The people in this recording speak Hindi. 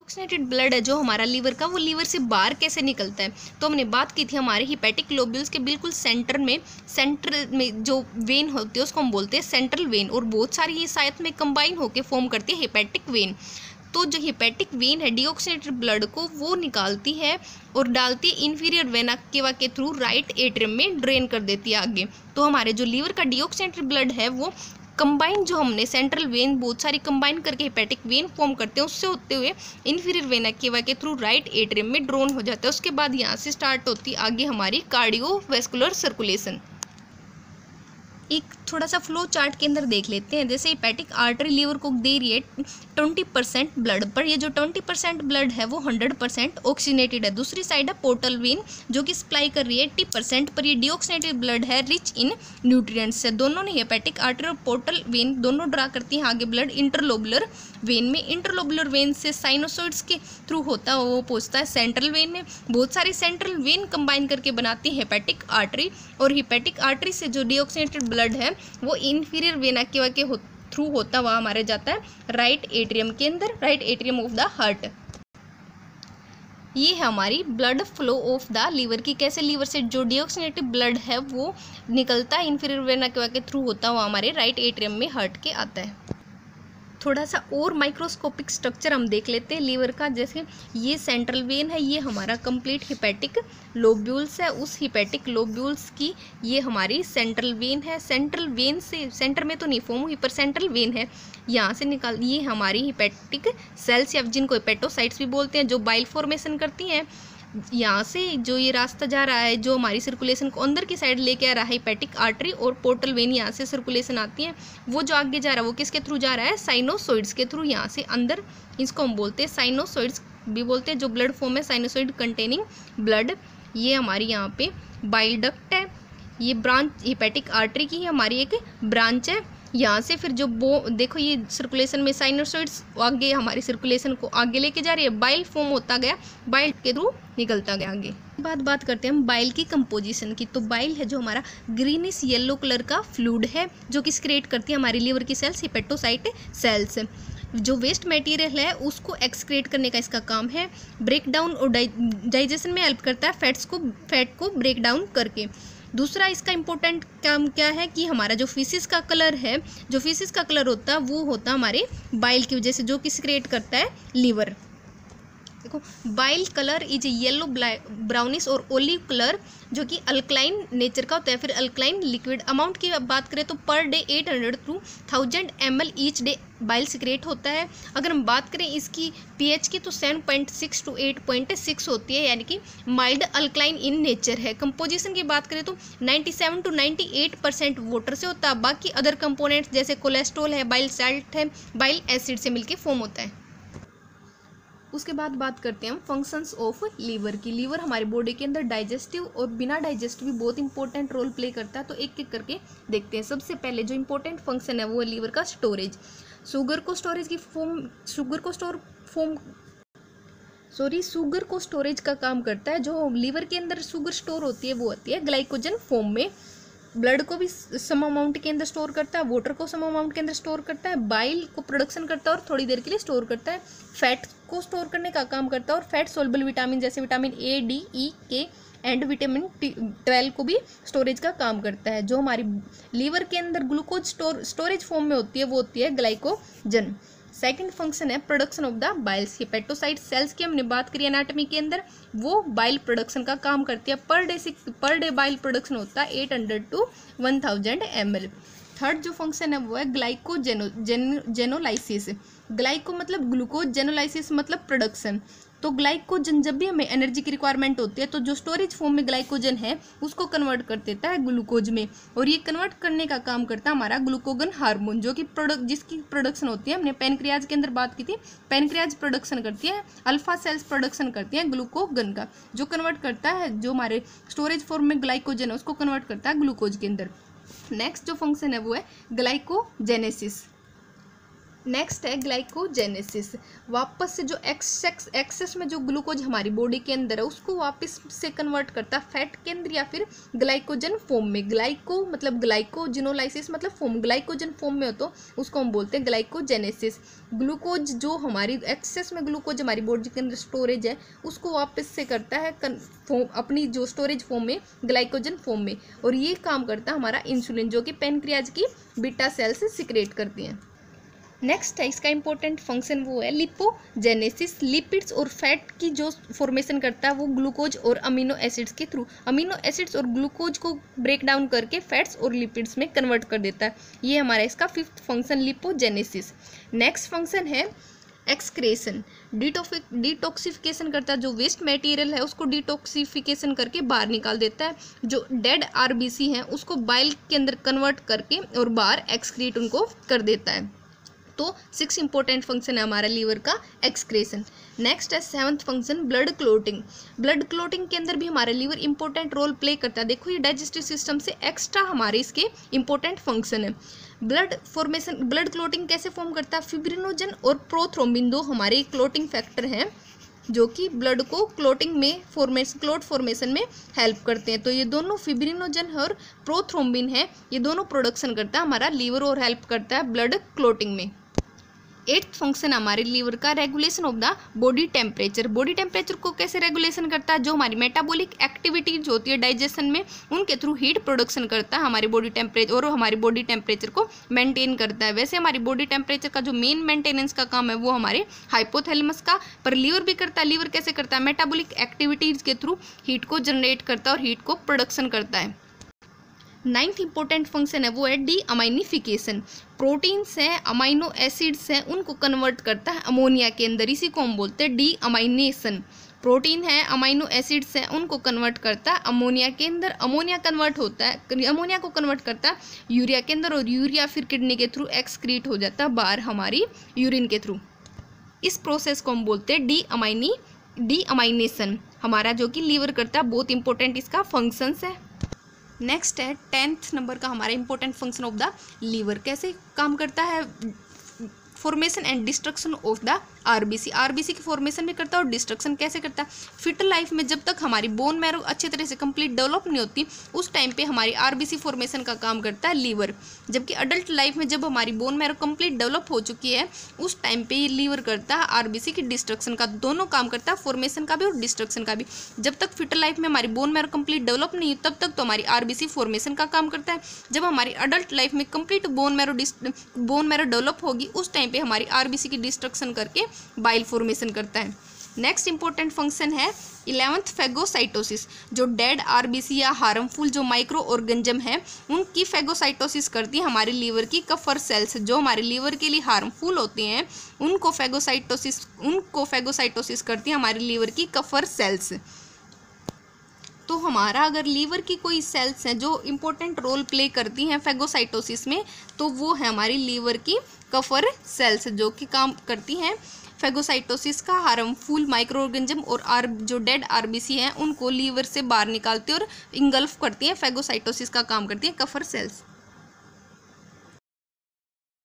डिऑक्सीनेटेड ब्लड है जो हमारा लीवर का, वो लीवर से बाहर कैसे निकलता है। तो हमने बात की थी हमारे हिपैटिक लोब्यूल्स के बिल्कुल सेंटर में जो वेन होती है उसको हम बोलते हैं सेंट्रल वेन, और बहुत सारी ये साथ में कंबाइन होकर फॉर्म करती है हिपैटिक वेन। तो जो हिपैटिक वेन है डिऑक्सीनेटेड ब्लड को वो निकालती है और डालती है इन्फीरियर वेना केवा के थ्रू राइट एट्रियम में ड्रेन कर देती है आगे। तो हमारे जो लीवर का डिऑक्सीनेटेड ब्लड है वो कंबाइन, जो हमने सेंट्रल वेन बहुत सारी कंबाइन करके हिपैटिक वेन फॉर्म करते हैं, उससे होते हुए इन्फीरियर वेना केवा के थ्रू राइट एट्रियम में ड्रोन हो जाता है। उसके बाद यहाँ से स्टार्ट होती है आगे हमारी कार्डियोवैस्कुलर सर्कुलेशन। एक थोड़ा सा फ्लो चार्ट के अंदर देख लेते हैं। जैसे हिपैटिक आर्टरी लीवर को दे रही है 20% ब्लड, पर ये जो 20% ब्लड है वो 100% ऑक्सीजनेटेड है। दूसरी साइड है पोर्टल वेन जो कि सप्लाई कर रही है 80%, पर ये डिऑक्सीनेटेड ब्लड है रिच इन न्यूट्रिएंट्स है। दोनों ने हिपैटिक आर्टरी और पोर्टल वेन दोनों ड्रा करती हैं आगे ब्लड इंटरलोबुलर वेन में। इंटरलोबुलर वेन से साइनोसॉइड्स के थ्रू होता है वो पहुंचता है सेंट्रल वेन में। बहुत सारी सेंट्रल वेन कंबाइन करके बनाती है हिपैटिक आर्टरी, और हिपैटिक आर्टरी से जो डिऑक्सीनेटेड ब्लड है वो इन्फीरियर वेना केवा के थ्रू होता हुआ हमारे जाता है राइट एट्रियम के अंदर, right atrium of the heart. ये है हमारी blood flow of the liver की, कैसे लीवर से जो डिऑक्सीनेटेड ब्लड है वो निकलता है इन्फीरियर वेना केवा के थ्रू होता हुआ हमारे राइट एट्रियम में हार्ट के आता है। थोड़ा सा और माइक्रोस्कोपिक स्ट्रक्चर हम देख लेते हैं लीवर का। जैसे ये सेंट्रल वेन है, ये हमारा कंप्लीट हिपैटिक लोब्यूल्स है, उस हिपैटिक लोब्यूल्स की ये हमारी सेंट्रल वेन है। सेंट्रल वेन से सेंटर में तो नहीं फॉर्म हुई पर सेंट्रल वेन है, यहाँ से निकाल, ये हमारी हिपैटिक सेल्स या जिनको हिपैटोसाइट्स भी बोलते हैं जो बाइल फॉर्मेशन करती हैं। यहाँ से जो ये रास्ता जा रहा है जो हमारी सर्कुलेशन को अंदर की साइड लेके आ रहा है हिपैटिक आर्टरी और पोर्टल वेन, यहाँ से सर्कुलेशन आती है। वो जो आगे जा रहा है वो किसके थ्रू जा रहा है, साइनोसॉइड्स के थ्रू, यहाँ से अंदर। इसको हम बोलते हैं साइनोसॉइड्स भी बोलते हैं, जो ब्लड फॉर्म है साइनोसॉइड कंटेनिंग ब्लड। ये हमारी यहाँ पे बाइल डक्ट है, ये ब्रांच हिपैटिक आर्टरी की हमारी एक ब्रांच है। यहाँ से फिर जो देखो ये सर्कुलेशन में साइनोसॉइड्स आगे हमारी सर्कुलेशन को आगे लेके जा रही है, बाइल फॉर्म होता गया, बाइल के थ्रू निकलता गया आगे। बात करते हैं हम बाइल की कंपोजिशन की। तो बाइल है जो हमारा ग्रीनिश येलो कलर का फ्लूइड है जो कि सिक्रेट करती है हमारी लीवर की सेल्स, हिपैटोसाइट सेल्स। जो वेस्ट मटेरियल है उसको एक्सक्रेट करने का इसका काम है, ब्रेक डाउन और डाइजेशन में हेल्प करता है फैट को ब्रेक डाउन करके। दूसरा इसका इम्पोर्टेंट काम क्या है कि हमारा जो फीसिस का कलर है, जो फीसिस का कलर होता है वो होता है हमारे बाइल की वजह से, जो कि सिक्रेट करता है लीवर। देखो bile colour is yellow brownish और ओलिव कलर जो कि अल्कलाइन नेचर का होता है। फिर अल्कलाइन लिक्विड अमाउंट की बात करें तो per day 800 to 1000 ml each day bile secrete होता है। अगर हम बात करें इसकी pH की तो 7.6 to 8.6 होती है, यानी कि माइल्ड अल्कलाइन इन नेचर है। कंपोजिशन की बात करें तो 97 to 98% वाटर से होता है, बाकी अदर कंपोनेंट्स जैसे कोलेस्ट्रॉल है, बाइल साल्ट है, बाइल एसिड से मिलकर फॉर्म होता है। उसके बाद बात करते हैं हम फंक्शंस ऑफ लीवर की। लीवर हमारी बॉडी के अंदर डाइजेस्टिव और बिना डाइजेस्टिव भी बहुत इंपॉर्टेंट रोल प्ले करता है, तो एक एक करके देखते हैं। सबसे पहले जो इंपॉर्टेंट फंक्शन है वो है लीवर का स्टोरेज। शुगर को स्टोरेज का काम करता है। जो लीवर के अंदर शुगर स्टोर होती है वो होती है ग्लाइकोजन फॉर्म में। ब्लड को भी सम अमाउंट के अंदर स्टोर करता है, वाटर को सम अमाउंट के अंदर स्टोर करता है, बाइल को प्रोडक्शन करता है और थोड़ी देर के लिए स्टोर करता है, फैट को स्टोर करने का काम करता है, और फैट सोल्युबल विटामिन जैसे विटामिन ए, डी, ई, के एंड विटामिन 12 को भी स्टोरेज का काम करता है। जो हमारी लीवर के अंदर ग्लूकोज स्टोरेज फॉर्म में होती है वो होती है ग्लाइकोजन। सेकंड फंक्शन है production of the biles. Hepatocyte cells की हमने बात करी एनाटॉमी के अंदर, वो बाइल प्रोडक्शन का काम करती है। पर डे बाइल प्रोडक्शन होता है 800 to 1000 ml। थर्ड जो फंक्शन है वो है ग्लाइकोजेनोलाइसिस। ग्लाइको मतलब ग्लूकोज, जेनोलाइसिस मतलब प्रोडक्शन। तो ग्लाइकोजन जब भी हमें एनर्जी की रिक्वायरमेंट होती है तो जो स्टोरेज फॉर्म में ग्लाइकोजन है उसको कन्वर्ट कर देता है ग्लूकोज में, और ये कन्वर्ट करने का काम करता है हमारा ग्लूकोगन हार्मोन, जो कि जिसकी प्रोडक्शन होती है, हमने पैनक्रियाज के अंदर बात की थी, पैनक्रियाज प्रोडक्शन करती है, अल्फा सेल्स प्रोडक्शन करती हैं ग्लूकोगन का, जो कन्वर्ट करता है जो हमारे स्टोरेज फॉर्म में ग्लाइकोजन है उसको कन्वर्ट करता है ग्लूकोज के अंदर। नेक्स्ट जो फंक्शन है वो है ग्लाइकोजेनेसिस। नेक्स्ट है ग्लाइकोजेनेसिस। वापस से जो एक्सेस में जो ग्लूकोज हमारी बॉडी के अंदर है उसको वापस से कन्वर्ट करता है फैट के अंदर या फिर ग्लाइकोजन फॉर्म में। ग्लाइको मतलब ग्लाइकोजिनोलाइसिस मतलब फॉर्म, ग्लाइकोजन फॉर्म में हो तो उसको हम बोलते हैं ग्लाइकोजेनेसिस। ग्लूकोज जो हमारी एक्सेस में ग्लूकोज हमारी बॉडी के अंदर स्टोरेज है उसको वापस से करता है अपनी जो स्टोरेज फॉर्म में ग्लाइकोजन फॉर्म में, और ये काम करता है हमारा इंसुलिन जो कि पैनक्रियाज की बीटा सेल्स सिक्रेट करती हैं। नेक्स्ट है इसका इंपॉर्टेंट फंक्शन वो है लिपोजेनेसिस। लिपिड्स और फैट की जो फॉर्मेशन करता है वो ग्लूकोज और अमीनो एसिड्स के थ्रू। अमीनो एसिड्स और ग्लूकोज को ब्रेक डाउन करके फैट्स और लिपिड्स में कन्वर्ट कर देता है। ये हमारा इसका fifth function lipogenesis. Next function है एक्सक्रेशन। डिटॉक्सिफिकेशन करता है, जो वेस्ट मटेरियल है उसको डिटॉक्सिफिकेशन करके बाहर निकाल देता है। जो डेड आरबीसी हैं उसको बाइल के अंदर कन्वर्ट करके और बाहर एक्सक्रीट उनको कर देता है। तो 6 इंपॉर्टेंट फंक्शन है हमारा लीवर का एक्सक्रेशन। नेक्स्ट है 7th function blood clotting. Blood clotting के अंदर भी हमारा लीवर इंपॉर्टेंट रोल प्ले करता है। देखो ये डाइजेस्टिव सिस्टम से एक्स्ट्रा हमारे इसके इंपॉर्टेंट फंक्शन है। ब्लड फॉर्मेशन, ब्लड क्लोटिंग कैसे फॉर्म करता है? फिब्रिनोजन और प्रोथ्रोम्बिन दो हमारे क्लोटिंग फैक्टर हैं जो कि ब्लड को क्लोटिंग में क्लोट फॉर्मेशन में हेल्प करते हैं। तो ये दोनों फिब्रिनोजन और प्रोथ्रोम्बिन है, ये दोनों प्रोडक्शन करता है हमारा लीवर और हेल्प करता है ब्लड क्लोटिंग में। 8th फंक्शन हमारे लीवर का regulation of the body temperature. Body temperature को कैसे रेगुलेशन करता है? जो हमारी मेटाबॉलिक एक्टिविटीज होती है डाइजेशन में उनके थ्रू हीट प्रोडक्शन करता है हमारी बॉडी टेम्परेचर और हमारी बॉडी टेम्परेचर को मेंटेन करता है। वैसे हमारी बॉडी टेम्परेचर का जो मेन मेंटेनेंस का काम है वो हमारे हाइपोथैलेमस का, पर लीवर भी करता है। लीवर कैसे करता है? मेटाबॉलिक एक्टिविटीज के थ्रू हीट को जनरेट करता है और हीट को प्रोडक्शन करता है। 9th इंपॉर्टेंट फंक्शन है वो है डी अमाइनिफिकेशन। प्रोटीन्स हैं, अमाइनो एसिड्स हैं, उनको कन्वर्ट करता है अमोनिया के अंदर, इसी को हम बोलते हैं डी अमाइनेशन। प्रोटीन है, अमाइनो एसिड्स हैं, उनको कन्वर्ट करता है अमोनिया के अंदर। अमोनिया कन्वर्ट होता है, अमोनिया को कन्वर्ट करता है यूरिया के अंदर और यूरिया फिर किडनी के थ्रू एक्सक्रीट हो जाता है बाहर हमारी यूरिन के थ्रू। इस प्रोसेस को हम बोलते हैं डी अमाइनेशन हमारा, जो कि लीवर करता है। बहुत इंपॉर्टेंट इसका फंक्शंस है। नेक्स्ट है 10th नंबर का हमारा important function of the liver. कैसे काम करता है? Formation and destruction of the RBC. RBC की फॉर्मेशन भी करता है और डिस्ट्रक्शन कैसे करता है? फिट लाइफ में जब तक हमारी बोन मैरो अच्छी तरह से कंप्लीट डेवलप नहीं होती उस टाइम पे हमारी आरबीसी फॉर्मेशन का काम करता है लीवर। जबकि अडल्ट लाइफ में जब हमारी बोन मैरो कंप्लीट डेवलप हो चुकी है उस टाइम पे ये लीवर करता है आरबीसी की डिस्ट्रक्शन का। दोनों काम करता है, फॉर्मेशन का भी और डिस्ट्रक्शन का भी। जब तक फिट लाइफ में हमारी बोन मैरो कंप्लीट डेवलप नहीं हुई तब तक तो हमारी आरबीसी फॉर्मेशन का काम करता है। जब हमारी अडल्ट लाइफ में कंप्लीट बोन मैरो डेवलप होगी उस टाइम पे हमारी आरबीसी की डिस्ट्रक्शन करके बाइल फॉर्मेशन करता है। नेक्स्ट इंपॉर्टेंट फंक्शन है 11th फैगोसाइटोसिस। जो डेड आरबीसी या हार्मफुल जो माइक्रो ऑर्गेनिज्म है उनकी फैगोसाइटोसिस करती है हमारे लीवर की कफर सेल्स। जो हमारे लीवर के लिए हार्मफुल होते हैं उनको फैगोसाइटोसिस करती है हमारे लीवर की कफर सेल्स। तो हमारा अगर लीवर की कोई सेल्स हैं जो इंपॉर्टेंट रोल प्ले करती हैं फैगोसाइटोसिस में तो वो है हमारी लीवर की कफर सेल्स, जो कि काम करती हैं फैगोसाइटोसिस का। हार्मफुल माइक्रो ऑर्गेनिज्म और जो डेड आरबीसी हैं उनको लीवर से बाहर निकालती है और इंगल्फ करती हैं, फैगोसाइटोसिस का काम करती हैं कफर सेल्स।